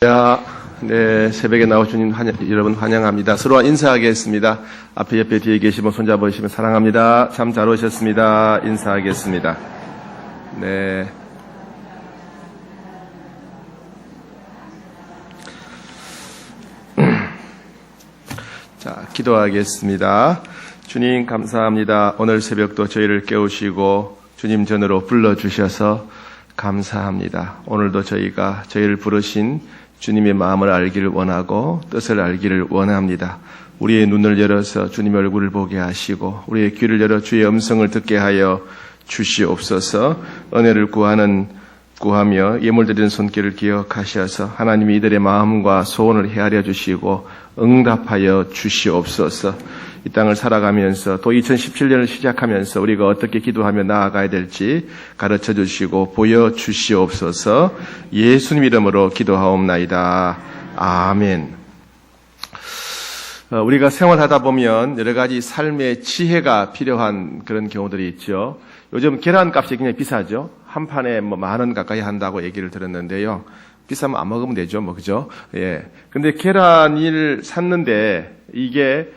네, 새벽에 나오신 여러분 환영합니다. 서로 인사하겠습니다. 앞에 옆에 뒤에 계시면 손잡으시면 사랑합니다. 참 잘 오셨습니다. 인사하겠습니다. 네. 자, 기도하겠습니다. 주님 감사합니다. 오늘 새벽도 저희를 깨우시고 주님 전으로 불러주셔서 감사합니다. 오늘도 저희가 저희를 부르신 주님의 마음을 알기를 원하고 뜻을 알기를 원합니다. 우리의 눈을 열어서 주님의 얼굴을 보게 하시고 우리의 귀를 열어 주의 음성을 듣게 하여 주시옵소서. 은혜를 구하며 예물 드리는 손길을 기억하셔서 하나님이 이들의 마음과 소원을 헤아려 주시고 응답하여 주시옵소서. 이 땅을 살아가면서 또 2017년을 시작하면서 우리가 어떻게 기도하며 나아가야 될지 가르쳐 주시고 보여 주시옵소서. 예수님 이름으로 기도하옵나이다. 아멘. 우리가 생활하다 보면 여러 가지 삶의 지혜가 필요한 그런 경우들이 있죠. 요즘 계란값이 굉장히 비싸죠. 한 판에 10,000원 가까이 한다고 얘기를 들었는데요. 비싸면 안 먹으면 되죠, 그죠? 예. 근데 계란을 샀는데 이게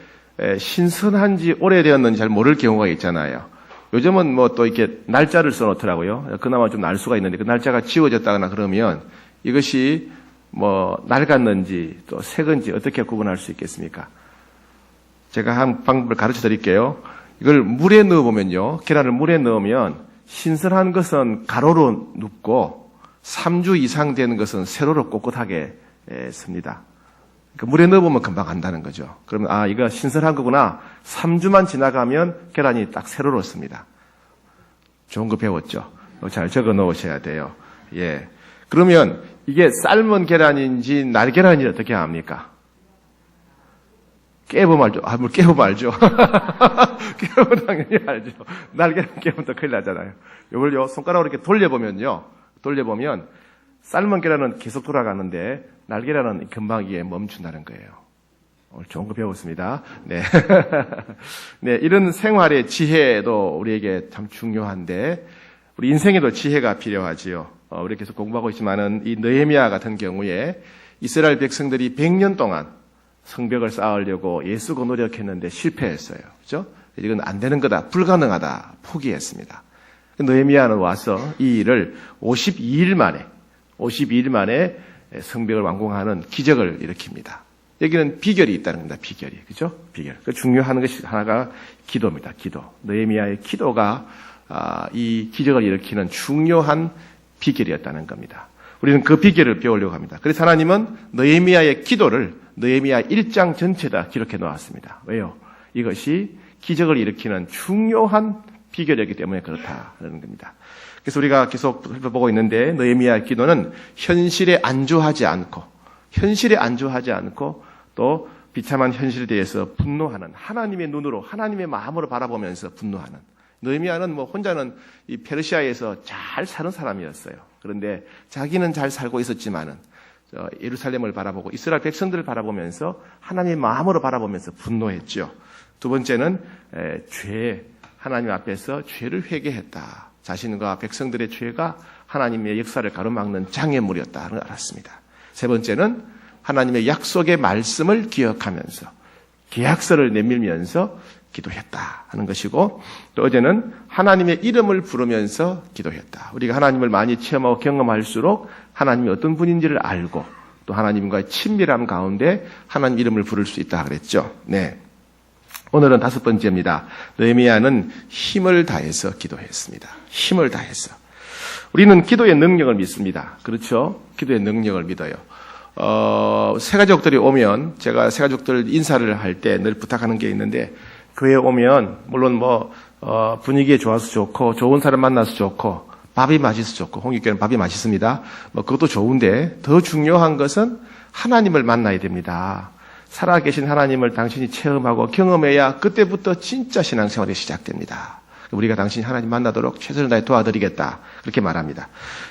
신선한지 오래되었는지 잘 모를 경우가 있잖아요. 요즘은 또 이렇게 날짜를 써놓더라고요. 그나마 좀 날 수가 있는데 그 날짜가 지워졌다거나 그러면 이것이 낡았는지 또 새건지 어떻게 구분할 수 있겠습니까? 제가 한 방법을 가르쳐 드릴게요. 이걸 물에 넣어보면요. 계란을 물에 넣으면 신선한 것은 가로로 눕고 3주 이상 되는 것은 세로로 꼿꼿하게 씁니다. 그러니까 물에 넣어보면 금방 안다는 거죠. 그러면 이거 신선한 거구나. 3주만 지나가면 계란이 딱 세로로 씁니다. 좋은 거 배웠죠? 잘 적어 놓으셔야 돼요. 예. 그러면 이게 삶은 계란인지 날계란인지 어떻게 압니까? 깨보면 알죠. 깨보면 알죠. 깨보면 당연히 알죠. 날계란 깨보면 더 큰일 나잖아요. 이걸요, 손가락으로 이렇게 돌려보면 삶은 계란은 계속 돌아가는데 날계란은 금방 이게 멈춘다는 거예요. 오늘 좋은 거 배웠습니다. 네. 네, 이런 생활의 지혜도 우리에게 참 중요한데 우리 인생에도 지혜가 필요하지요. 우리 계속 공부하고 있지만은 이 느헤미야 같은 경우에 이스라엘 백성들이 100년 동안 성벽을 쌓으려고 애쓰고 노력했는데 실패했어요. 그죠? 이건 안 되는 거다. 불가능하다. 포기했습니다. 느헤미야는 와서 이 일을 52일 만에 성벽을 완공하는 기적을 일으킵니다. 여기는 비결이 있다는 겁니다. 비결이. 그죠? 비결. 그 중요한 것이 하나가 기도입니다. 기도. 느헤미야의 기도가 이 기적을 일으키는 중요한 비결이었다는 겁니다. 우리는 그 비결을 배우려고 합니다. 그래서 하나님은 느헤미야의 기도를 느헤미야 1장 전체 다 기록해 놓았습니다. 왜요? 이것이 기적을 일으키는 중요한 비결이기 때문에 그렇다는 겁니다. 그래서 우리가 계속 살펴보고 있는데 느헤미야의 기도는 현실에 안주하지 않고 또 비참한 현실에 대해서 분노하는 하나님의 눈으로 하나님의 마음으로 바라보면서 분노하는 느헤미야는 혼자는 이 페르시아에서 잘 사는 사람이었어요. 그런데 자기는 잘 살고 있었지만은 예루살렘을 바라보고 이스라엘 백성들을 바라보면서 하나님의 마음으로 바라보면서 분노했죠. 두 번째는 하나님 앞에서 죄를 회개했다. 자신과 백성들의 죄가 하나님의 역사를 가로막는 장애물이었다는 걸 알았습니다. 세 번째는 하나님의 약속의 말씀을 기억하면서 계약서를 내밀면서 기도했다 하는 것이고 또 어제는 하나님의 이름을 부르면서 기도했다. 우리가 하나님을 많이 체험하고 경험할수록 하나님이 어떤 분인지를 알고 또 하나님과의 친밀함 가운데 하나님 이름을 부를 수 있다 그랬죠. 네. 오늘은 5번째입니다. 느헤미야는 힘을 다해서 기도했습니다. 힘을 다해서. 우리는 기도의 능력을 믿습니다. 그렇죠? 기도의 능력을 믿어요. 새가족들이 오면 제가 새가족들 인사를 할 때 늘 부탁하는 게 있는데 교회에 오면 물론 분위기에 좋아서 좋고 좋은 사람 만나서 좋고 밥이 맛있어 좋고 홍익교회는 밥이 맛있습니다. 그것도 좋은데 더 중요한 것은 하나님을 만나야 됩니다. 살아계신 하나님을 당신이 체험하고 경험해야 그때부터 진짜 신앙생활이 시작됩니다. 우리가 당신이 하나님 만나도록 최선을 다해 도와드리겠다 그렇게 말합니다.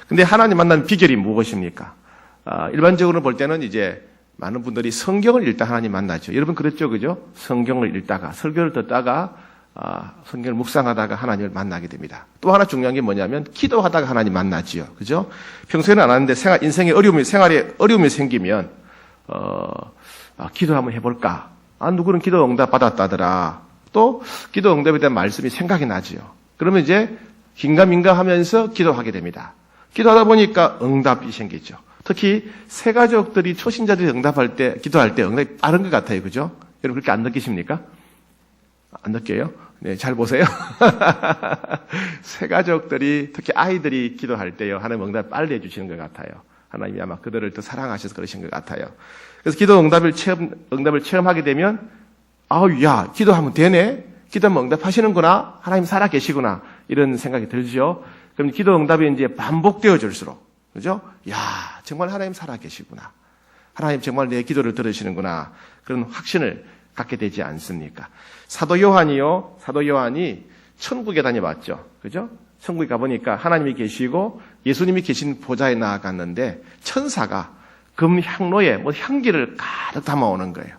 근데 하나님 만나는 비결이 무엇입니까? 일반적으로 볼 때는 이제 많은 분들이 성경을 읽다 하나님 만나죠. 여러분 그랬죠, 그죠? 성경을 읽다가 설교를 듣다가 성경을 묵상하다가 하나님을 만나게 됩니다. 또 하나 중요한 게 뭐냐면 기도하다가 하나님 만나지요. 그죠? 평소에는 안 하는데 생활에 어려움이 생기면 기도 한번 해볼까? 누구는 기도 응답 받았다더라. 또 기도 응답에 대한 말씀이 생각이 나지요. 그러면 이제 긴가민가 하면서 기도하게 됩니다. 기도하다 보니까 응답이 생기죠. 특히 새 가족들이 초신자들이 기도할 때 응답이 빠른 것 같아요. 그죠? 여러분 그렇게 안 느끼십니까? 안 느껴요? 네, 잘 보세요. 새 가족들이, 특히 아이들이 기도할 때요, 하나님 응답 빨리 해주시는 것 같아요. 하나님이 아마 그들을 더 사랑하셔서 그러신 것 같아요. 그래서 기도 응답을 체험하게 되면, 야, 기도하면 되네? 기도하면 응답하시는구나? 하나님 살아 계시구나? 이런 생각이 들죠? 그럼 기도 응답이 이제 반복되어질수록, 그죠? 야, 정말 하나님 살아 계시구나. 하나님 정말 내 기도를 들으시는구나. 그런 확신을 갖게 되지 않습니까? 사도 요한이 천국에 다녀봤죠. 그죠? 천국에 가보니까 하나님이 계시고 예수님이 계신 보좌에 나아갔는데 천사가 금향로에 향기를 가득 담아오는 거예요.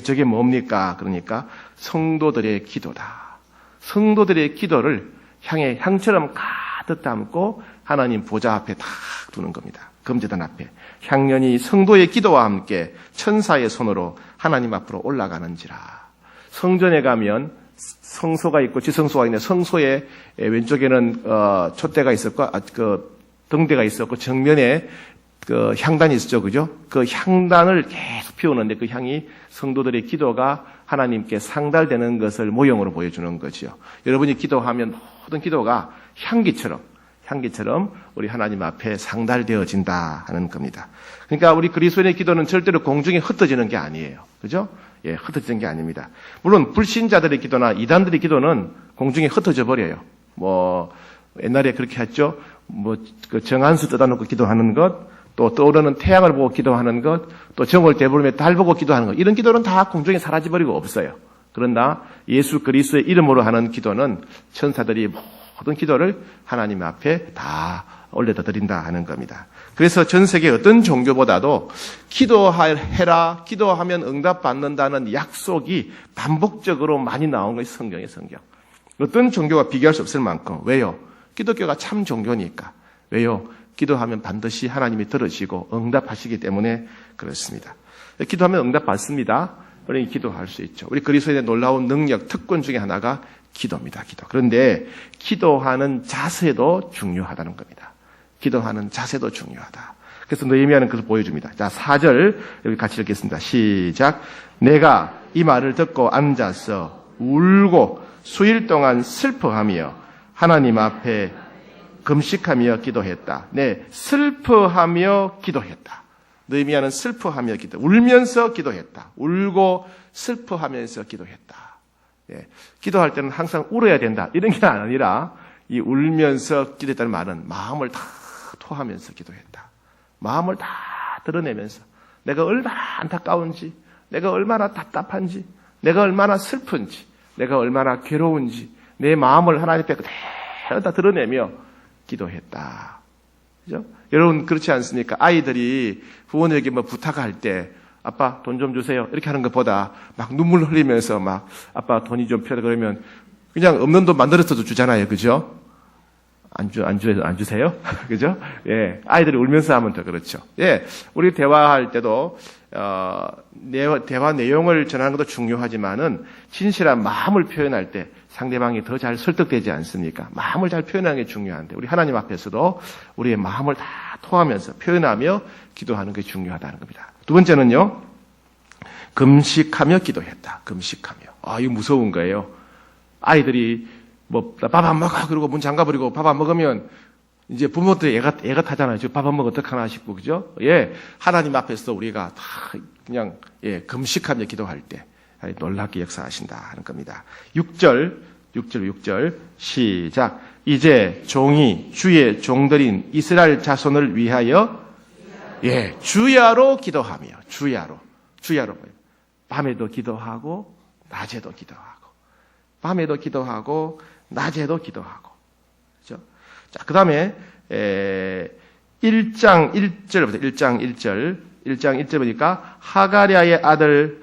저게 뭡니까? 그러니까 성도들의 기도다. 성도들의 기도를 향처럼 가득 담고 하나님 보좌 앞에 딱 두는 겁니다. 금제단 앞에. 향연이 성도의 기도와 함께 천사의 손으로 하나님 앞으로 올라가는지라. 성전에 가면 성소가 있고 지성소가 있는데 성소의 왼쪽에는 촛대가 있었고 등대가 있었고 정면에 향단이 있었죠. 그죠? 그 향단을 계속 피우는데 그 향이 성도들의 기도가 하나님께 상달되는 것을 모형으로 보여주는 거죠. 여러분이 기도하면 모든 기도가 향기처럼 우리 하나님 앞에 상달되어진다 하는 겁니다. 그러니까 우리 그리스도인의 기도는 절대로 공중에 흩어지는 게 아니에요. 그죠? 예, 흩어지는 게 아닙니다. 물론 불신자들의 기도나 이단들의 기도는 공중에 흩어져 버려요. 옛날에 그렇게 했죠. 그 정한수 뜯어놓고 기도하는 것, 또 떠오르는 태양을 보고 기도하는 것, 또 정월 대보름에 달 보고 기도하는 것, 이런 기도는 다 공중에 사라져버리고 없어요. 그러나 예수 그리스도의 이름으로 하는 기도는 천사들이 모든 기도를 하나님 앞에 다 올려다 드린다 하는 겁니다. 그래서 전 세계 어떤 종교보다도 기도해라, 기도하면 응답받는다는 약속이 반복적으로 많이 나온 것이 성경이에요, 성경. 어떤 종교가 비교할 수 없을 만큼. 왜요? 기독교가 참 종교니까. 왜요? 기도하면 반드시 하나님이 들으시고 응답하시기 때문에 그렇습니다. 기도하면 응답받습니다. 우리 기도할 수 있죠. 우리 그리스도인의 놀라운 능력, 특권 중에 하나가 기도입니다. 기도. 그런데 기도하는 자세도 중요하다는 겁니다. 기도하는 자세도 중요하다. 그래서 느헤미야는 그것을 보여줍니다. 자, 4절 여기 같이 읽겠습니다. 시작. 내가 이 말을 듣고 앉아서 울고 수일 동안 슬퍼하며 하나님 앞에 금식하며 기도했다. 네, 슬퍼하며 기도했다. 느헤미야는 슬퍼하며 울면서 기도했다. 울고 슬퍼하면서 기도했다. 예, 기도할 때는 항상 울어야 된다. 이런 게 아니라 이 울면서 기도했다는 말은 마음을 다 토하면서 기도했다. 마음을 다 드러내면서 내가 얼마나 안타까운지, 내가 얼마나 답답한지, 내가 얼마나 슬픈지, 내가 얼마나 괴로운지 내 마음을 하나님 앞에 그대로 다 드러내며 기도했다. 그죠? 여러분 그렇지 않습니까? 아이들이 부모님에게 부탁할 때 아빠 돈 좀 주세요. 이렇게 하는 것보다 막 눈물 흘리면서 막 아빠 돈이 좀 필요하다 그러면 그냥 없는 돈 만들어서도 주잖아요. 그죠? 안 주세요? 그죠? 예. 아이들이 울면서 하면 더 그렇죠. 예. 우리 대화할 때도, 대화 내용을 전하는 것도 중요하지만은 진실한 마음을 표현할 때 상대방이 더 잘 설득되지 않습니까? 마음을 잘 표현하는 게 중요한데 우리 하나님 앞에서도 우리의 마음을 다 토하면서 표현하며 기도하는 게 중요하다는 겁니다. 두 번째는요, 금식하며 기도했다. 금식하며. 이거 무서운 거예요. 아이들이 밥 안 먹어. 그러고 문 잠가버리고 밥 안 먹으면 이제 부모들 애가 타잖아요. 밥 안 먹어 어떡하나 싶고, 그죠? 예. 하나님 앞에서 우리가 다 그냥, 금식하며 기도할 때 놀랍게 역사하신다 하는 겁니다. 6절, 시작. 이제 종이 주의 종들인 이스라엘 자손을 위하여, 주야로 기도하며, 주야로. 밤에도 기도하고, 낮에도 기도하고. 밤에도 기도하고, 낮에도 기도하고. 그죠? 자, 그 다음에, 1장 1절 보니까, 하가랴의 아들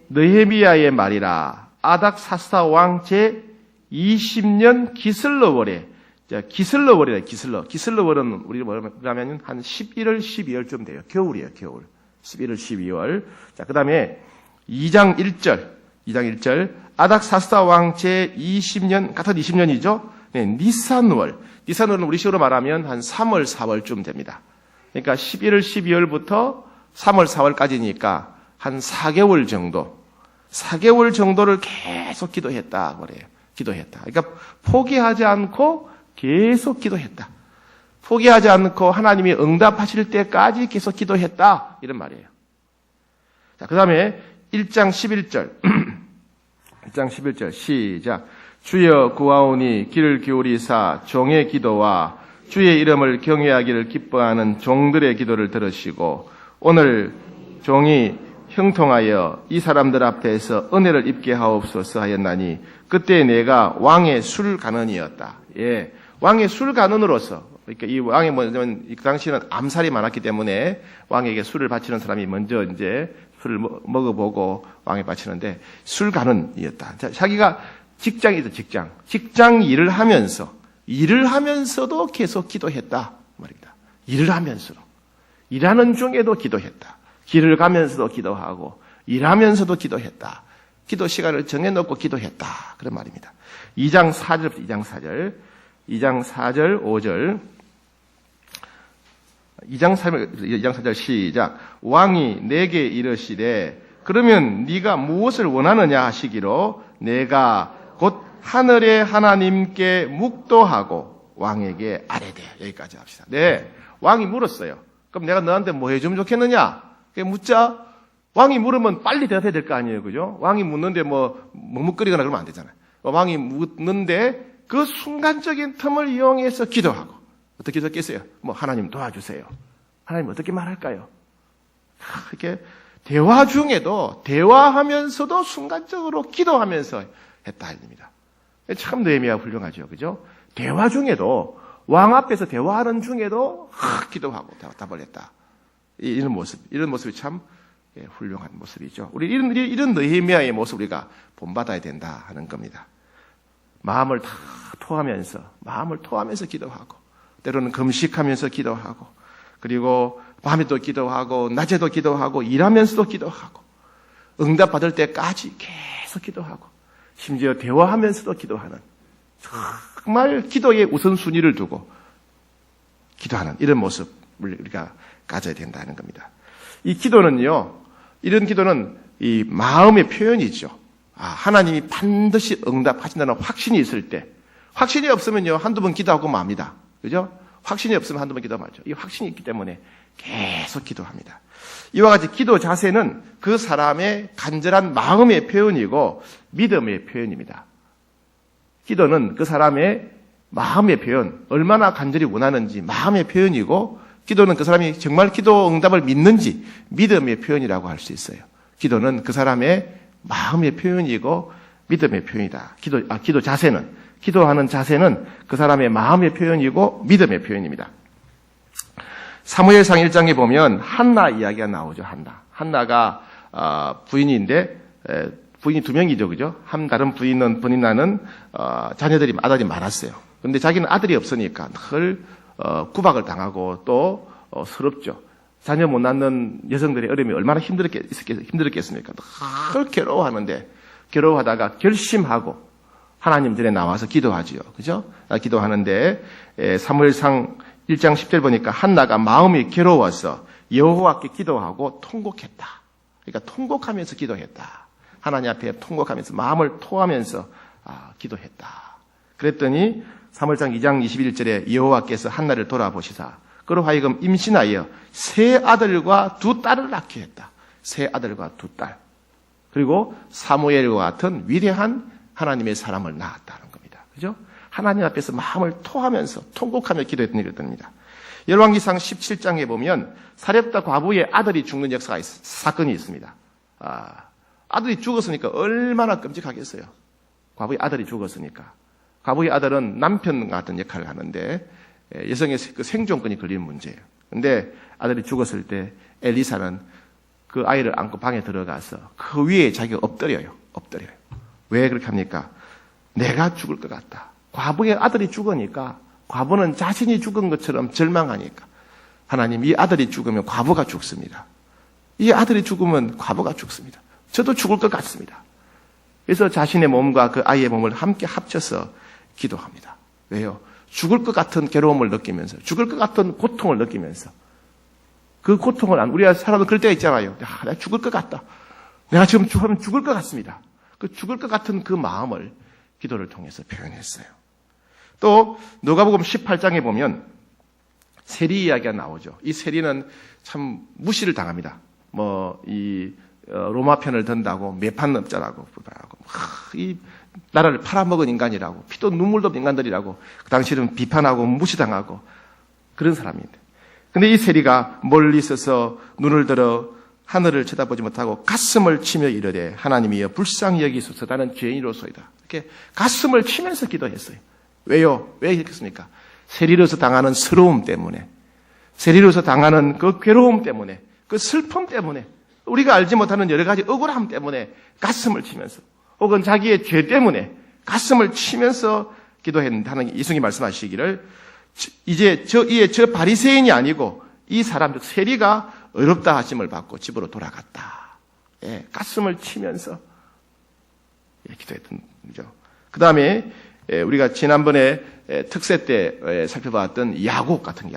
느헤미야의 말이라. 아닥사스다 왕 제 20년 기슬러월에, 기슬러월이래, 기슬러월은 우리가 뭐라면 한 11월, 12월쯤 돼요. 겨울이에요, 겨울. 11월, 12월. 자, 그 다음에 2장 1절. 아닥사스다 왕 제 20년, 같은 20년이죠? 네, 니산월은 우리 식으로 말하면 한 3월, 4월쯤 됩니다. 그러니까 11월, 12월부터 3월, 4월까지니까 한 4개월 정도를 계속 기도했다 그래요. 기도했다. 그러니까 포기하지 않고 계속 기도했다. 포기하지 않고 하나님이 응답하실 때까지 계속 기도했다. 이런 말이에요. 자, 그 다음에 1장 11절. 1장 11절 시작. 주여 구하오니 귀를 기울이사 종의 기도와 주의 이름을 경외하기를 기뻐하는 종들의 기도를 들으시고 오늘 종이 형통하여 이 사람들 앞에서 은혜를 입게 하옵소서 하였나니 그때 내가 왕의 술간언이었다. 예, 왕의 술간언으로서, 그러니까 이 왕이 뭐냐면 그 당시에는 암살이 많았기 때문에 왕에게 술을 바치는 사람이 먼저 이제 술을 먹어보고 왕에 바치는데 술간언이었다. 자기가 직장이죠, 직장 일을 하면서도 계속 기도했다 말입니다. 일하는 중에도 기도했다. 길을 가면서도 기도하고 일하면서도 기도했다. 기도 시간을 정해놓고 기도했다. 그런 말입니다. 2장 4절, 5절. 2장 4절 시작. 왕이 내게 이르시되 그러면 네가 무엇을 원하느냐 하시기로 내가 곧 하늘의 하나님께 묵도하고 왕에게 아뢰되. 여기까지 합시다. 네, 왕이 물었어요. 그럼 내가 너한테 뭐 해주면 좋겠느냐? 묻자. 왕이 물으면 빨리 대답해야 될 거 아니에요, 그죠? 왕이 묻는데 머뭇거리거나 그러면 안 되잖아요. 왕이 묻는데 그 순간적인 틈을 이용해서 기도하고. 어떻게 기도했겠어요? 하나님 도와주세요. 하나님 어떻게 말할까요? 이렇게 대화 중에도 대화하면서도 순간적으로 기도하면서 했다 합니다. 참 느헤미야가 훌륭하죠, 그죠? 대화 중에도 왕 앞에서 대화하는 중에도 기도하고 답을 했다. 이런 모습이 참 훌륭한 모습이죠. 우리 이런 느헤미야의 모습 우리가 본받아야 된다 하는 겁니다. 마음을 다 토하면서 기도하고, 때로는 금식하면서 기도하고, 그리고 밤에도 기도하고, 낮에도 기도하고, 일하면서도 기도하고, 응답받을 때까지 계속 기도하고, 심지어 대화하면서도 기도하는, 정말 기도의 우선순위를 두고 기도하는 이런 모습을 우리가 가져야 된다는 겁니다. 이 기도는요, 이런 기도는 이 마음의 표현이죠. 하나님이 반드시 응답하신다는 확신이 있을 때, 확신이 없으면요, 한두 번 기도하고 맙니다. 그죠? 확신이 없으면 한두 번 기도하고 말죠. 이 확신이 있기 때문에 계속 기도합니다. 이와 같이 기도 자세는 그 사람의 간절한 마음의 표현이고 믿음의 표현입니다. 기도는 그 사람의 마음의 표현, 얼마나 간절히 원하는지 마음의 표현이고, 기도는 그 사람이 정말 기도 응답을 믿는지 믿음의 표현이라고 할 수 있어요. 기도는 그 사람의 마음의 표현이고 믿음의 표현이다. 기도하는 자세는 그 사람의 마음의 표현이고 믿음의 표현입니다. 사무엘상 1장에 보면 한나 이야기가 나오죠. 한나가 부인인데 부인이 두 명이죠, 그죠? 다른 부인나는 아들이 많았어요. 그런데 자기는 아들이 없으니까 늘 구박을 당하고 또 서럽죠. 자녀 못 낳는 여성들의 어려움이 얼마나 힘들었겠습니까? 늘 괴로워하다가 결심하고 하나님 전에 나와서 기도하지요. 그죠? 기도하는데 사무엘상 1장 10절 보니까 한나가 마음이 괴로워서 여호와께 기도하고 통곡했다. 그러니까 통곡하면서 기도했다. 하나님 앞에 통곡하면서 마음을 토하면서 기도했다. 그랬더니 사무엘상 2장 21절에 여호와께서 한나를 돌아보시사 그로 하여금 임신하여 세 아들과 두 딸을 낳게 했다. 세 아들과 두 딸. 그리고 사무엘과 같은 위대한 하나님의 사람을 낳았다는 겁니다. 그죠? 하나님 앞에서 마음을 토하면서 통곡하며 기도했던 일이 됩니다. 열왕기상 17장에 보면 사렙다 과부의 아들이 죽는 사건이 있습니다. 아들이 죽었으니까 얼마나 끔찍하겠어요. 과부의 아들이 죽었으니까. 과부의 아들은 남편 같은 역할을 하는데 여성의 그 생존권이 걸리는 문제예요. 그런데 아들이 죽었을 때 엘리사는 그 아이를 안고 방에 들어가서 그 위에 자기가 엎드려요. 왜 그렇게 합니까? 내가 죽을 것 같다. 과부의 아들이 죽으니까 과부는 자신이 죽은 것처럼 절망하니까 하나님, 이 아들이 죽으면 과부가 죽습니다. 이 아들이 죽으면 과부가 죽습니다. 저도 죽을 것 같습니다. 그래서 자신의 몸과 그 아이의 몸을 함께 합쳐서 기도합니다. 왜요? 죽을 것 같은 괴로움을 느끼면서, 죽을 것 같은 고통을 느끼면서, 그 고통을, 우리가 살아도 그럴 때가 있잖아요. 내가 죽을 것 같다. 내가 지금 죽을 것 같습니다. 그 죽을 것 같은 그 마음을 기도를 통해서 표현했어요. 또 누가복음 18장에 보면 세리 이야기가 나오죠. 이 세리는 참 무시를 당합니다. 로마 편을 든다고 매판업자라고 이 나라를 팔아먹은 인간이라고, 피도 눈물도 없는 인간들이라고 그 당시에는 비판하고 무시당하고 그런 사람인데, 근데 이 세리가 멀리 있어서 눈을 들어 하늘을 쳐다보지 못하고 가슴을 치며 이르되 하나님이여 불쌍히 여기소서, 나는 죄인으로소이다. 이렇게 가슴을 치면서 기도했어요. 왜요? 왜 그랬습니까? 세리로서 당하는 서러움 때문에, 세리로서 당하는 그 괴로움 때문에, 그 슬픔 때문에, 우리가 알지 못하는 여러 가지 억울함 때문에 가슴을 치면서, 혹은 자기의 죄 때문에 가슴을 치면서 기도했는데, 하나님 이승이 말씀하시기를 이제 저 바리새인이 아니고 이 사람 세리가 어렵다 하심을 받고 집으로 돌아갔다. 예, 가슴을 치면서 기도했던 거죠. 그 다음에 우리가 지난번에 특세 때 살펴봤던 야곱 같은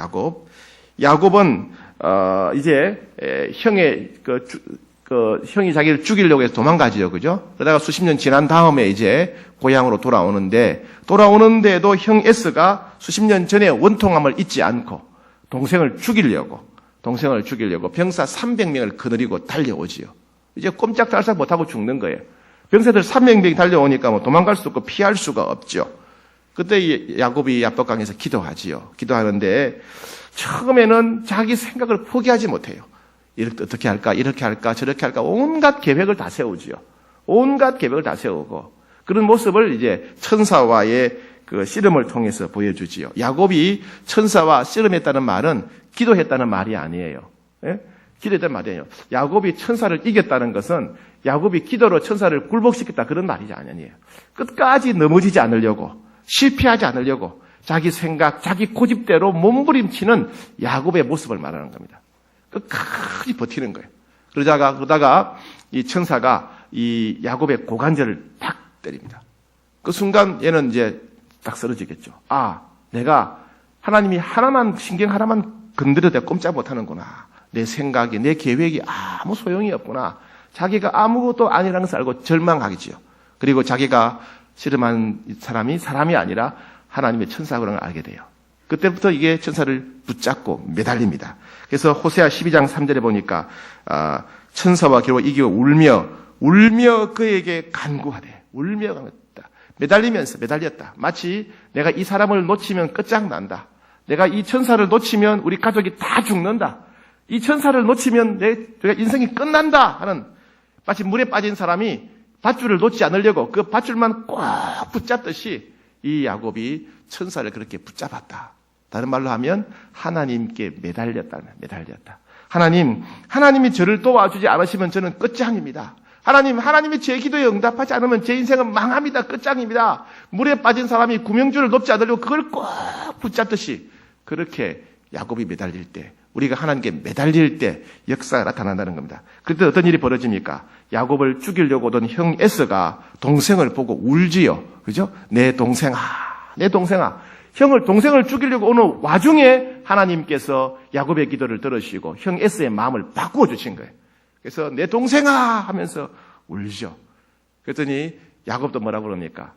야곱은 이제 형이 자기를 죽이려고 해서 도망가지요, 그죠? 그러다가 수십 년 지난 다음에 이제 고향으로 돌아오는데도 형 에스가 수십 년 전에 원통함을 잊지 않고 동생을 죽이려고 병사 300명을 거느리고 달려오지요. 이제 꼼짝달싹 못하고 죽는 거예요. 병사들 300명이 달려오니까 도망갈 수 없고 피할 수가 없죠. 그때 야곱이 야복강에서 기도하는데 처음에는 자기 생각을 포기하지 못해요. 어떻게 할까, 이렇게 할까, 저렇게 할까, 온갖 계획을 다 세우지요. 온갖 계획을 다 세우고, 그런 모습을 이제 천사와의 그 씨름을 통해서 보여주지요. 야곱이 천사와 씨름했다는 말은 기도했다는 말이 아니에요. 예? 기도했다는 말이 아니에요. 야곱이 천사를 이겼다는 것은 야곱이 기도로 천사를 굴복시켰다, 그런 말이 아니에요. 끝까지 넘어지지 않으려고, 실패하지 않으려고, 자기 생각, 자기 고집대로 몸부림치는 야곱의 모습을 말하는 겁니다. 끝까지 버티는 거예요. 그러다가 이 천사가 이 야곱의 고관절을 탁 때립니다. 그 순간 얘는 이제 딱 쓰러지겠죠. 내가 하나님이 신경 하나만 건드려도 꼼짝 못하는구나. 내 생각이, 내 계획이 아무 소용이 없구나. 자기가 아무것도 아니라는 것을 알고 절망하겠지요. 그리고 자기가 씨름한 사람이 아니라 하나님의 천사라는 걸 알게 돼요. 그때부터 이게 천사를 붙잡고 매달립니다. 그래서 호세아 12장 3절에 보니까 천사와 겨우 이기고 울며 그에게 간구하되, 울며 매달렸다. 마치 내가 이 사람을 놓치면 끝장난다. 내가 이 천사를 놓치면 우리 가족이 다 죽는다. 이 천사를 놓치면 내가 인생이 끝난다 하는, 마치 물에 빠진 사람이 밧줄을 놓지 않으려고 그 밧줄만 꼭 붙잡듯이 이 야곱이 천사를 그렇게 붙잡았다. 다른 말로 하면 하나님께 매달렸다. 하나님이 저를 도와주지 않으시면 저는 끝장입니다. 하나님이 제 기도에 응답하지 않으면 제 인생은 망합니다. 끝장입니다. 물에 빠진 사람이 구명줄을 놓지 않으려고 그걸 꼭 붙잡듯이 그렇게 야곱이 매달릴 때, 우리가 하나님께 매달릴 때 역사가 나타난다는 겁니다. 그때 어떤 일이 벌어집니까? 야곱을 죽이려고 오던 형 에서가 동생을 보고 울지요. 그죠? 내 동생아. 동생을 죽이려고 오는 와중에 하나님께서 야곱의 기도를 들으시고 형 에서의 마음을 바꾸어 주신 거예요. 그래서 내 동생아 하면서 울죠. 그랬더니 야곱도 뭐라고 그럽니까?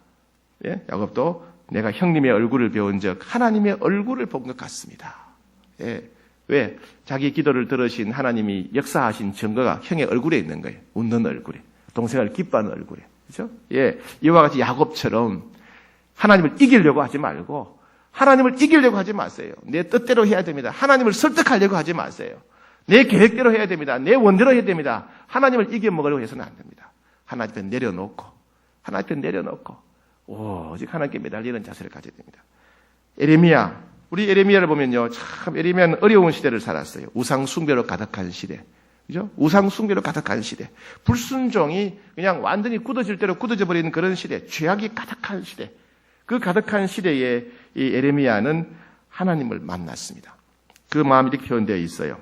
예? 야곱도 내가 형님의 얼굴을 배운 적 하나님의 얼굴을 본 것 같습니다. 예. 왜? 자기 기도를 들으신 하나님이 역사하신 증거가 형의 얼굴에 있는 거예요. 웃는 얼굴에. 동생을 기뻐하는 얼굴에. 그죠? 예. 이와 같이 야곱처럼 하나님을 이기려고 하지 말고, 하나님을 이기려고 하지 마세요. 내 뜻대로 해야 됩니다. 하나님을 설득하려고 하지 마세요. 내 계획대로 해야 됩니다. 내 원대로 해야 됩니다. 하나님을 이겨먹으려고 해서는 안 됩니다. 하나님 앞에 내려놓고 오직 하나님께 매달리는 자세를 가져야 됩니다. 우리 에레미야를 보면요, 참 에레미야는 어려운 시대를 살았어요. 우상 숭배로 가득한 시대. 그죠? 우상 숭배로 가득한 시대. 불순종이 그냥 완전히 굳어질 대로 굳어져 버리는 그런 시대. 죄악이 가득한 시대. 그 가득한 시대에 이 에레미야는 하나님을 만났습니다. 그 마음이 이렇게 표현되어 있어요.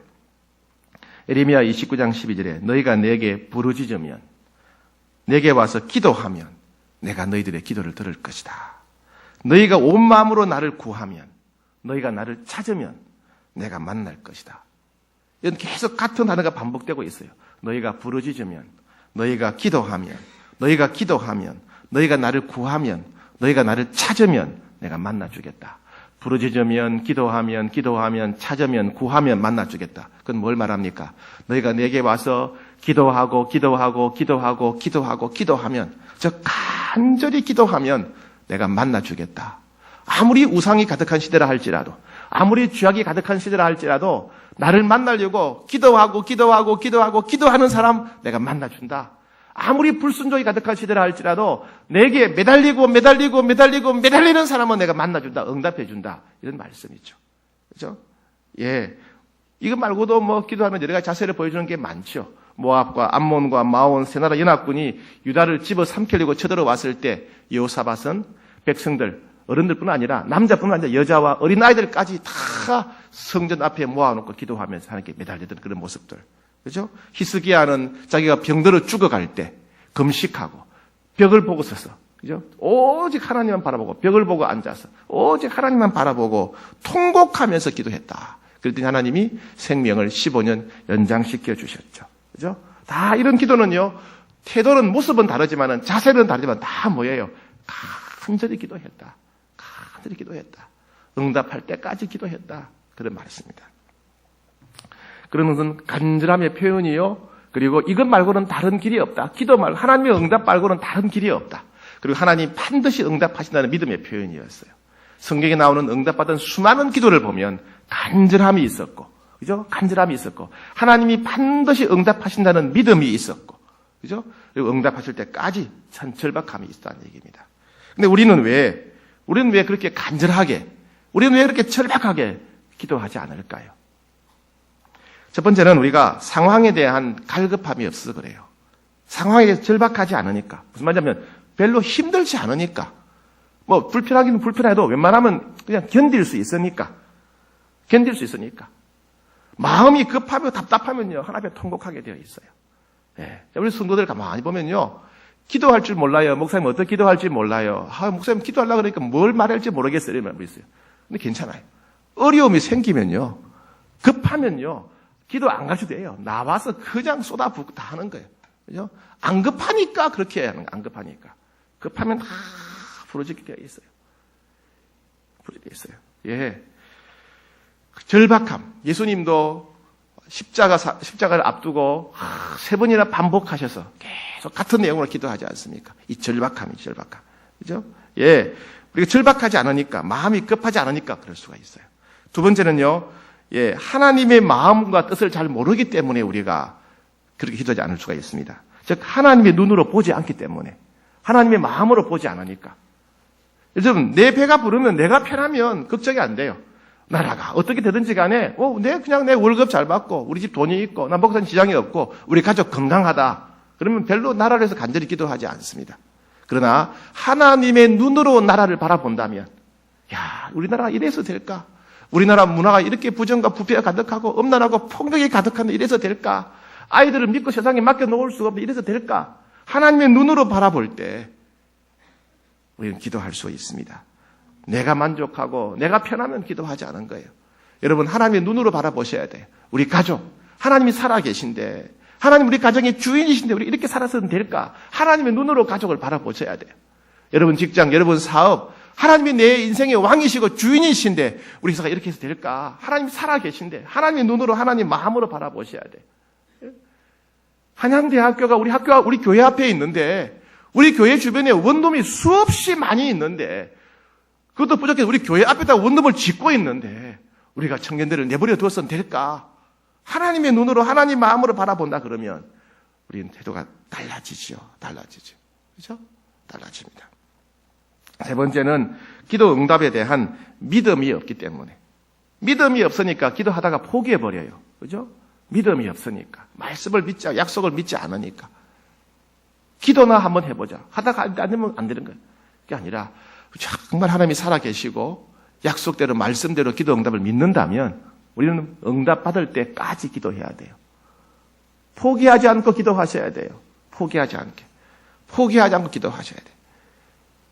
에레미야 29장 12절에 너희가 내게 부르짖으면 내게 와서 기도하면 내가 너희들의 기도를 들을 것이다. 너희가 온 마음으로 나를 구하면 너희가 나를 찾으면 내가 만날 것이다. 이건 계속 같은 단어가 반복되고 있어요. 너희가 부르짖으면 너희가 기도하면 너희가 나를 구하면 너희가 나를 찾으면 내가 만나주겠다. 부르짖으면 기도하면 찾으면 구하면 만나주겠다. 그건 뭘 말합니까? 너희가 내게 와서 기도하면 저 간절히 기도하면 내가 만나주겠다. 아무리 우상이 가득한 시대라 할지라도 아무리 죄악이 가득한 시대라 할지라도 나를 만나려고 기도하는 사람 내가 만나준다. 아무리 불순종이 가득한 시대라 할지라도 내게 매달리는 사람은 내가 만나준다. 응답해준다. 이런 말씀이죠. 그렇죠? 예. 이거 말고도 뭐 기도하는 여러 가지 자세를 보여주는 게 많죠. 모압과 암몬과 마온 세 나라 연합군이 유다를 집어삼키려고 쳐들어왔을 때 여호사밧은 백성들 어른들뿐 아니라 남자뿐 아니라 여자와 어린아이들까지 다 성전 앞에 모아놓고 기도하면서 하나님께 매달리던 그런 모습들. 그죠? 히스기야는 자기가 병들어 죽어갈 때 금식하고 벽을 보고 서서, 그죠? 오직 하나님만 바라보고 벽을 보고 앉아서 오직 하나님만 바라보고 통곡하면서 기도했다. 그랬더니 하나님이 생명을 15년 연장시켜 주셨죠. 그죠? 다 이런 기도는요, 태도는 모습은 다르지만은 자세는 다르지만 다 뭐예요? 간절히 기도했다. 간절히 기도했다. 응답할 때까지 기도했다. 그런 말씀입니다. 그런 것은 간절함의 표현이요. 그리고 이것 말고는 다른 길이 없다. 기도 말고 하나님의 응답 말고는 다른 길이 없다. 그리고 하나님 반드시 응답하신다는 믿음의 표현이었어요. 성경에 나오는 응답받은 수많은 기도를 보면 간절함이 있었고, 그죠? 간절함이 있었고, 하나님이 반드시 응답하신다는 믿음이 있었고, 그죠? 그리고 응답하실 때까지 천철박함이 있다는 얘기입니다. 근데 우리는 왜 그렇게 간절하게, 우리는 왜 그렇게 절박하게 기도하지 않을까요? 첫 번째는 우리가 상황에 대한 갈급함이 없어서 그래요. 상황에 대해서 절박하지 않으니까. 무슨 말이냐면 별로 힘들지 않으니까. 뭐 불편하기는 불편해도 웬만하면 그냥 견딜 수 있으니까. 마음이 급하며 답답하면요, 하나님 앞에 통곡하게 되어 있어요. 예. 우리 성도들 가만히 보면요, 기도할 줄 몰라요. 목사님 어떻게 기도할지 몰라요. 목사님 기도하려고 그러니까 뭘 말할지 모르겠어요. 이런 말이 있어요. 근데 괜찮아요. 어려움이 생기면요, 급하면요, 기도 안 가르쳐도 돼요. 나와서 그냥 쏟아붓고 다 하는 거예요. 그죠? 안 급하니까 그렇게 해야 하는 거예요. 안 급하니까. 급하면 다 부러지게 되어 있어요. 예. 절박함. 예수님도 십자가를 앞두고 3번이나 반복하셔서 계속 같은 내용으로 기도하지 않습니까? 이 절박함이 절박함. 그죠? 예. 우리가 절박하지 않으니까, 마음이 급하지 않으니까 그럴 수가 있어요. 두 번째는요, 예, 하나님의 마음과 뜻을 잘 모르기 때문에 우리가 그렇게 기도하지 않을 수가 있습니다. 즉, 하나님의 눈으로 보지 않기 때문에, 하나님의 마음으로 보지 않으니까. 여러분, 내 배가 부르면 내가 편하면 걱정이 안 돼요. 나라가 어떻게 되든지 간에, 그냥 내 월급 잘 받고, 우리 집 돈이 있고, 나 먹는 지장이 없고, 우리 가족 건강하다. 그러면 별로 나라를 위해서 간절히 기도하지 않습니다. 그러나 하나님의 눈으로 나라를 바라본다면, 야, 우리나라가 이래서 될까? 우리나라 문화가 이렇게 부정과 부패가 가득하고 엄란하고 폭력이 가득한데 이래서 될까? 아이들을 믿고 세상에 맡겨놓을 수가 없는데 이래서 될까? 하나님의 눈으로 바라볼 때 우리는 기도할 수 있습니다. 내가 만족하고 내가 편하면 기도하지 않은 거예요. 여러분, 하나님의 눈으로 바라보셔야 돼요. 우리 가족, 하나님이 살아계신데, 하나님 우리 가정의 주인이신데 우리 이렇게 살아서는 될까? 하나님의 눈으로 가족을 바라보셔야 돼요. 여러분 직장, 여러분 사업, 하나님이 내 인생의 왕이시고 주인이신데 우리 회사가 이렇게 해서 될까? 하나님이 살아계신데 하나님의 눈으로, 하나님 마음으로 바라보셔야 돼요. 한양대학교가 우리 교회 앞에 있는데, 우리 교회 주변에 원룸이 수없이 많이 있는데, 그것도 부족해서 우리 교회 앞에다 원룸을 짓고 있는데 우리가 청년들을 내버려 두어서는 될까? 하나님의 눈으로, 하나님 마음으로 바라본다 그러면 우리는 태도가 달라지죠. 그렇죠? 달라집니다. 세 번째는 기도 응답에 대한 믿음이 없기 때문에. 믿음이 없으니까 기도하다가 포기해버려요. 그죠? 믿음이 없으니까. 말씀을 믿지, 약속을 믿지 않으니까. 기도나 한번 해보자. 하다가 안 되면 안 되는 거예요. 그게 아니라 정말 하나님이 살아계시고 약속대로 말씀대로 기도 응답을 믿는다면 우리는 응답 받을 때까지 기도해야 돼요. 포기하지 않고 기도하셔야 돼요. 포기하지 않게. 포기하지 않고 기도하셔야 돼요.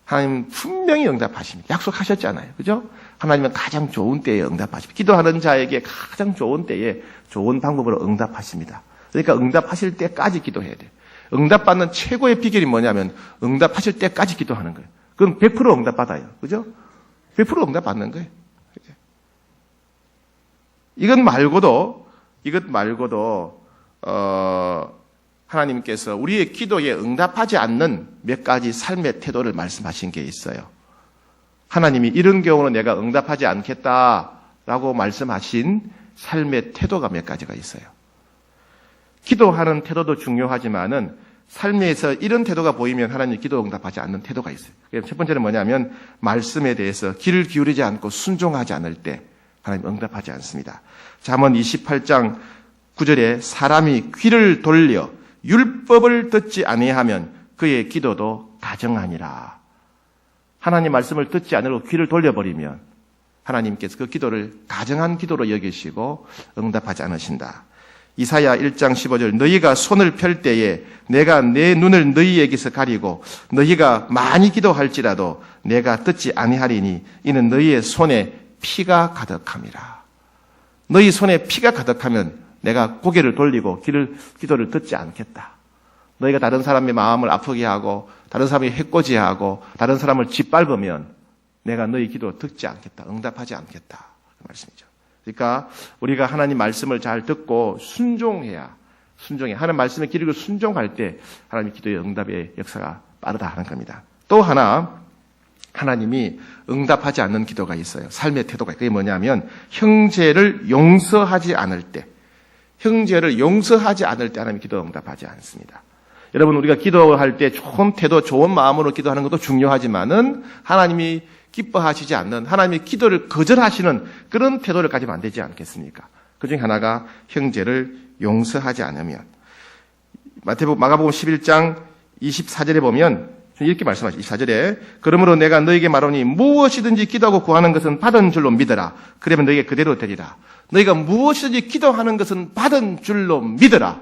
하나님 분명히 응답하십니다. 약속하셨잖아요. 그죠? 하나님은 가장 좋은 때에 응답하십니다. 기도하는 자에게 가장 좋은 때에 좋은 방법으로 응답하십니다. 그러니까 응답하실 때까지 기도해야 돼요. 응답받는 최고의 비결이 뭐냐면 응답하실 때까지 기도하는 거예요. 그럼 100% 응답받아요. 그죠? 100% 응답받는 거예요. 이것 말고도 하나님께서 우리의 기도에 응답하지 않는 몇 가지 삶의 태도를 말씀하신 게 있어요. 하나님이 이런 경우는 내가 응답하지 않겠다라고 말씀하신 삶의 태도가 몇 가지가 있어요. 기도하는 태도도 중요하지만은 삶에서 이런 태도가 보이면 하나님 기도 응답하지 않는 태도가 있어요. 첫 번째는 뭐냐면 말씀에 대해서 귀를 기울이지 않고 순종하지 않을 때 하나님 응답하지 않습니다. 잠언 28장 9절에 사람이 귀를 돌려 율법을 듣지 아니하면 그의 기도도 가정하니라. 하나님 말씀을 듣지 않으려고 귀를 돌려버리면 하나님께서 그 기도를 가정한 기도로 여기시고 응답하지 않으신다. 이사야 1장 15절 너희가 손을 펼 때에 내가 내 눈을 너희에게서 가리고 너희가 많이 기도할지라도 내가 듣지 아니하리니 이는 너희의 손에 피가 가득함이라. 너희 손에 피가 가득하면 내가 고개를 돌리고 기도를 듣지 않겠다. 너희가 다른 사람의 마음을 아프게 하고 다른 사람이 해코지하고 다른 사람을 짓밟으면 내가 너희 기도 듣지 않겠다. 응답하지 않겠다. 그 말씀이죠. 그러니까 우리가 하나님 말씀을 잘 듣고 순종해야 하나님 말씀의 기록을 순종할 때 하나님 기도의 응답의 역사가 빠르다 하는 겁니다. 또 하나 하나님이 응답하지 않는 기도가 있어요. 삶의 태도가. 그게 뭐냐면 형제를 용서하지 않을 때 하나님 기도 응답하지 않습니다. 여러분 우리가 기도할 때 좋은 태도, 좋은 마음으로 기도하는 것도 중요하지만은 하나님이 기뻐하시지 않는 하나님의 기도를 거절하시는 그런 태도를 가지면 안 되지 않겠습니까? 그중에 하나가 형제를 용서하지 않으면 마가복음 11장 24절에 보면 이렇게 말씀하시죠. 24절에 그러므로 내가 너에게 말하니 무엇이든지 기도하고 구하는 것은 받은 줄로 믿어라. 그러면 너에게 그대로 되리라. 너희가 무엇이든지 기도하는 것은 받은 줄로 믿어라.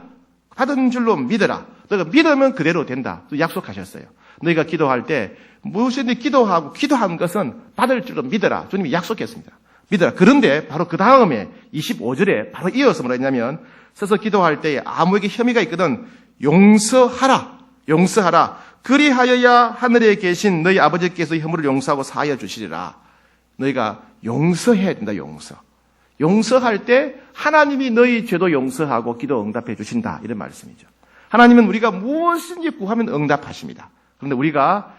받은 줄로 믿어라. 너희가 믿으면 그대로 된다. 또 약속하셨어요. 너희가 기도할 때 무엇이든지 기도한 것은 받을 줄로 믿어라. 주님이 약속했습니다. 믿어라. 그런데 바로 그 다음에 25절에 바로 이어서 뭐라 했냐면 서서 기도할 때에 아무에게 혐의가 있거든 용서하라. 그리하여야 하늘에 계신 너희 아버지께서 허물을 용서하고 사하여 주시리라. 너희가 용서해야 된다. 용서할 때 하나님이 너희 죄도 용서하고 기도 응답해 주신다. 이런 말씀이죠. 하나님은 우리가 무엇인지 구하면 응답하십니다. 그런데 우리가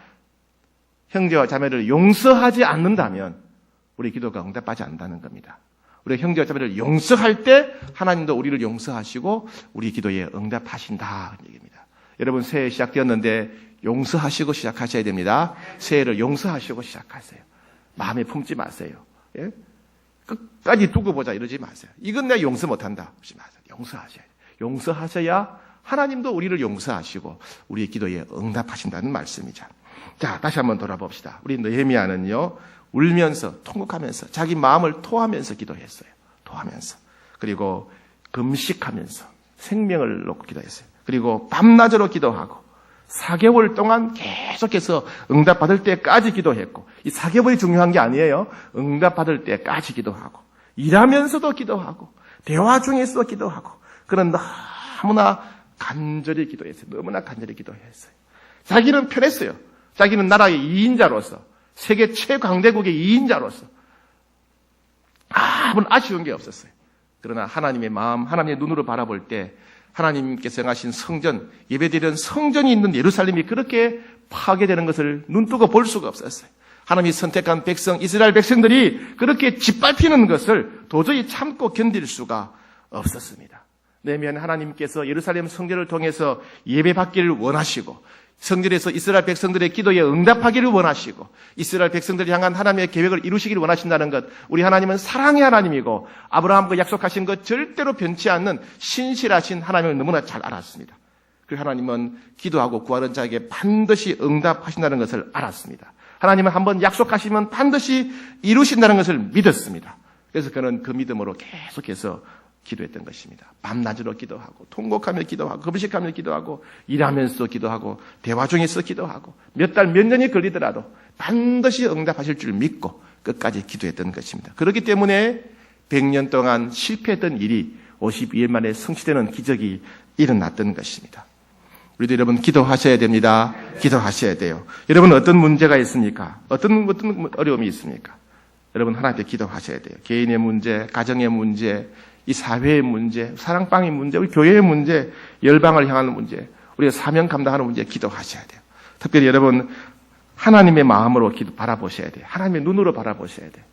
형제와 자매를 용서하지 않는다면 우리 기도가 응답하지 않는다는 겁니다. 우리가 형제와 자매를 용서할 때 하나님도 우리를 용서하시고 우리 기도에 응답하신다. 얘기입니다. 여러분 새해 시작되었는데 용서하시고 시작하셔야 됩니다. 새해를 용서하시고 시작하세요. 마음에 품지 마세요. 예? 끝까지 두고 보자 이러지 마세요. 이건 내가 용서 못한다. 그러지 마세요. 용서하셔야 돼요. 용서하셔야 하나님도 우리를 용서하시고 우리의 기도에 응답하신다는 말씀이죠. 자, 다시 한번 돌아봅시다. 우리 느헤미야는요, 울면서, 통곡하면서, 자기 마음을 토하면서 기도했어요. 토하면서. 그리고 금식하면서, 생명을 놓고 기도했어요. 그리고 밤낮으로 기도하고, 4개월 동안 계속해서 응답받을 때까지 기도했고, 이 4개월이 중요한 게 아니에요. 응답받을 때까지 기도하고, 일하면서도 기도하고, 대화 중에서도 기도하고, 그런 너무나 간절히 기도했어요. 너무나 간절히 기도했어요. 자기는 편했어요. 자기는 나라의 2인자로서, 세계 최강대국의 2인자로서 아무런 아쉬운 게 없었어요. 그러나 하나님의 마음, 하나님의 눈으로 바라볼 때 하나님께서 정하신 성전, 예배드리는 성전이 있는 예루살렘이 그렇게 파괴되는 것을 눈뜨고 볼 수가 없었어요. 하나님이 선택한 백성, 이스라엘 백성들이 그렇게 짓밟히는 것을 도저히 참고 견딜 수가 없었습니다. 느헤미야는 하나님께서 예루살렘 성전을 통해서 예배받기를 원하시고 성전에서 이스라엘 백성들의 기도에 응답하기를 원하시고 이스라엘 백성들을 향한 하나님의 계획을 이루시기를 원하신다는 것, 우리 하나님은 사랑의 하나님이고 아브라함과 약속하신 것 절대로 변치 않는 신실하신 하나님을 너무나 잘 알았습니다. 그 하나님은 기도하고 구하는 자에게 반드시 응답하신다는 것을 알았습니다. 하나님은 한번 약속하시면 반드시 이루신다는 것을 믿었습니다. 그래서 그는 그 믿음으로 계속해서 기도했던 것입니다. 밤낮으로 기도하고 통곡하며 기도하고 금식하며 기도하고 일하면서 기도하고 대화 중에서 기도하고 몇 달 몇 년이 걸리더라도 반드시 응답하실 줄 믿고 끝까지 기도했던 것입니다. 그렇기 때문에 100년 동안 실패했던 일이 52일 만에 성취되는 기적이 일어났던 것입니다. 우리도 여러분 기도하셔야 됩니다. 기도하셔야 돼요. 여러분 어떤 문제가 있습니까? 어떤 어려움이 있습니까? 여러분 하나님 앞에 기도하셔야 돼요. 개인의 문제, 가정의 문제, 이 사회의 문제, 사랑방의 문제, 우리 교회의 문제, 열방을 향하는 문제, 우리가 사명 감당하는 문제 기도하셔야 돼요. 특별히 여러분 하나님의 마음으로 바라보셔야 돼요. 하나님의 눈으로 바라보셔야 돼요.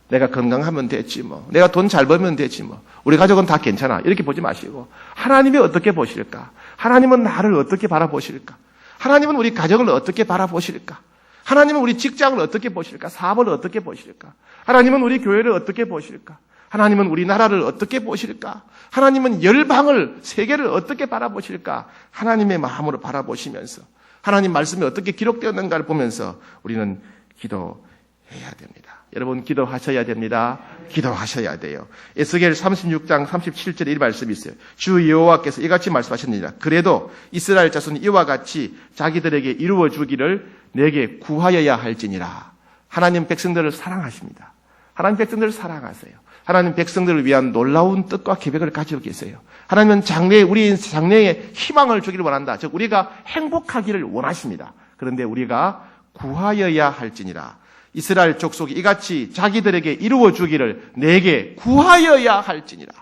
내가 건강하면 됐지 뭐. 내가 돈 잘 벌면 됐지 뭐. 우리 가족은 다 괜찮아. 이렇게 보지 마시고 하나님이 어떻게 보실까? 하나님은 나를 어떻게 바라보실까? 하나님은 우리 가정을 어떻게 바라보실까? 하나님은 우리 직장을 어떻게 보실까? 사업을 어떻게 보실까? 하나님은 우리 교회를 어떻게 보실까? 하나님은 우리나라를 어떻게 보실까? 하나님은 열방을, 세계를 어떻게 바라보실까? 하나님의 마음으로 바라보시면서 하나님 말씀이 어떻게 기록되었는가를 보면서 우리는 기도해야 됩니다. 여러분 기도하셔야 됩니다. 기도하셔야 돼요. 에스겔 36장 37절에 이 말씀이 있어요. 주 여호와께서 이같이 말씀하셨느니라. 그래도 이스라엘 자손이 이와 같이 자기들에게 이루어 주기를 내게 구하여야 할지니라. 하나님 백성들을 사랑하십니다. 하나님 백성들을 사랑하세요. 하나님 백성들을 위한 놀라운 뜻과 계획을 가지고 계세요. 하나님은 우리 장래에 희망을 주기를 원한다. 즉 우리가 행복하기를 원하십니다. 그런데 우리가 구하여야 할지니라. 이스라엘 족속이 이같이 자기들에게 이루어 주기를 내게 구하여야 할지니라.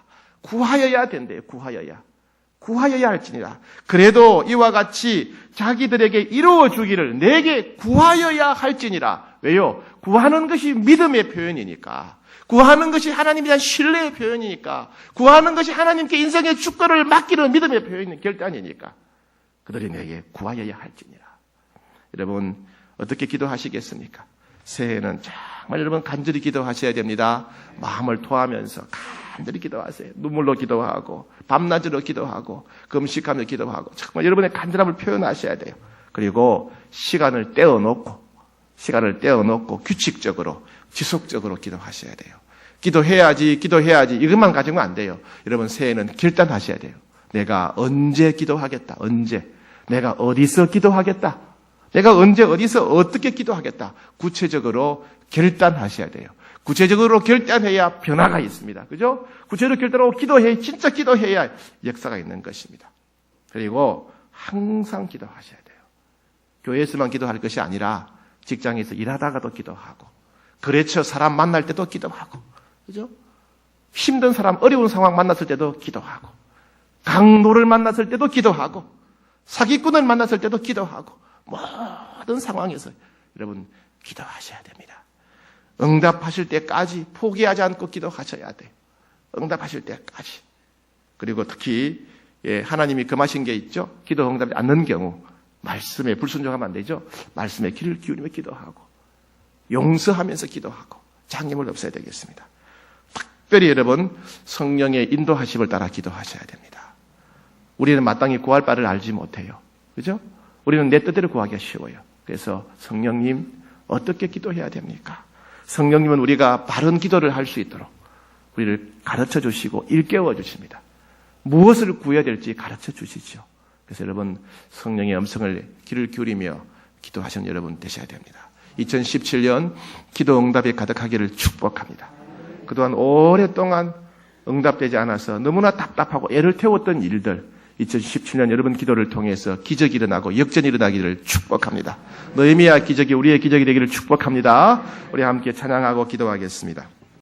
구하여야 된대요. 구하여야 할지니라. 그래도 이와 같이 자기들에게 이루어 주기를 내게 구하여야 할지니라. 왜요? 구하는 것이 믿음의 표현이니까. 구하는 것이 하나님에 대한 신뢰의 표현이니까. 구하는 것이 하나님께 인생의 축도를 맡기는 믿음의 표현이 결단이니까. 그들이 내게 구하여야 할지니라. 여러분 어떻게 기도하시겠습니까? 새해에는 정말 여러분 간절히 기도하셔야 됩니다. 마음을 토하면서 간절히 기도하세요. 눈물로 기도하고 밤낮으로 기도하고 금식하며 기도하고 정말 여러분의 간절함을 표현하셔야 돼요. 그리고 시간을 떼어놓고 규칙적으로 지속적으로 기도하셔야 돼요. 기도해야지 이것만 가지고는 안 돼요. 여러분 새해는 결단하셔야 돼요. 내가 언제 기도하겠다. 내가 어디서 기도하겠다. 내가 언제 어디서 어떻게 기도하겠다. 구체적으로 결단하셔야 돼요. 구체적으로 결단해야 변화가 있습니다. 그죠? 구체적으로 결단하고 진짜 기도해야 역사가 있는 것입니다. 그리고 항상 기도하셔야 돼요. 교회에서만 기도할 것이 아니라 직장에서 일하다가도 기도하고 거래처 사람 만날 때도 기도하고 그죠? 힘든 사람, 어려운 상황 만났을 때도 기도하고 강도를 만났을 때도 기도하고 사기꾼을 만났을 때도 기도하고 모든 상황에서 여러분 기도하셔야 됩니다. 응답하실 때까지 포기하지 않고 기도하셔야 돼요. 응답하실 때까지. 그리고 특히 하나님이 금하신 게 있죠. 기도 응답이 않는 경우 말씀에 불순종하면 안 되죠. 말씀에 귀를 기울이며 기도하고 용서하면서 기도하고 장애물 없어야 되겠습니다. 특별히 여러분 성령의 인도하심을 따라 기도하셔야 됩니다. 우리는 마땅히 구할 바를 알지 못해요. 그죠? 우리는 내 뜻대로 구하기가 쉬워요. 그래서 성령님 어떻게 기도해야 됩니까? 성령님은 우리가 바른 기도를 할 수 있도록 우리를 가르쳐 주시고 일깨워 주십니다. 무엇을 구해야 될지 가르쳐 주시죠. 그래서 여러분 성령의 음성을 귀를 기울이며 기도하시는 여러분 되셔야 됩니다. 2017년 기도 응답이 가득하기를 축복합니다. 그동안 오랫동안 응답되지 않아서 너무나 답답하고 애를 태웠던 일들 2017년 여러분 기도를 통해서 기적이 일어나고 역전이 일어나기를 축복합니다. 느헤미야 기적이 우리의 기적이 되기를 축복합니다. 우리 함께 찬양하고 기도하겠습니다.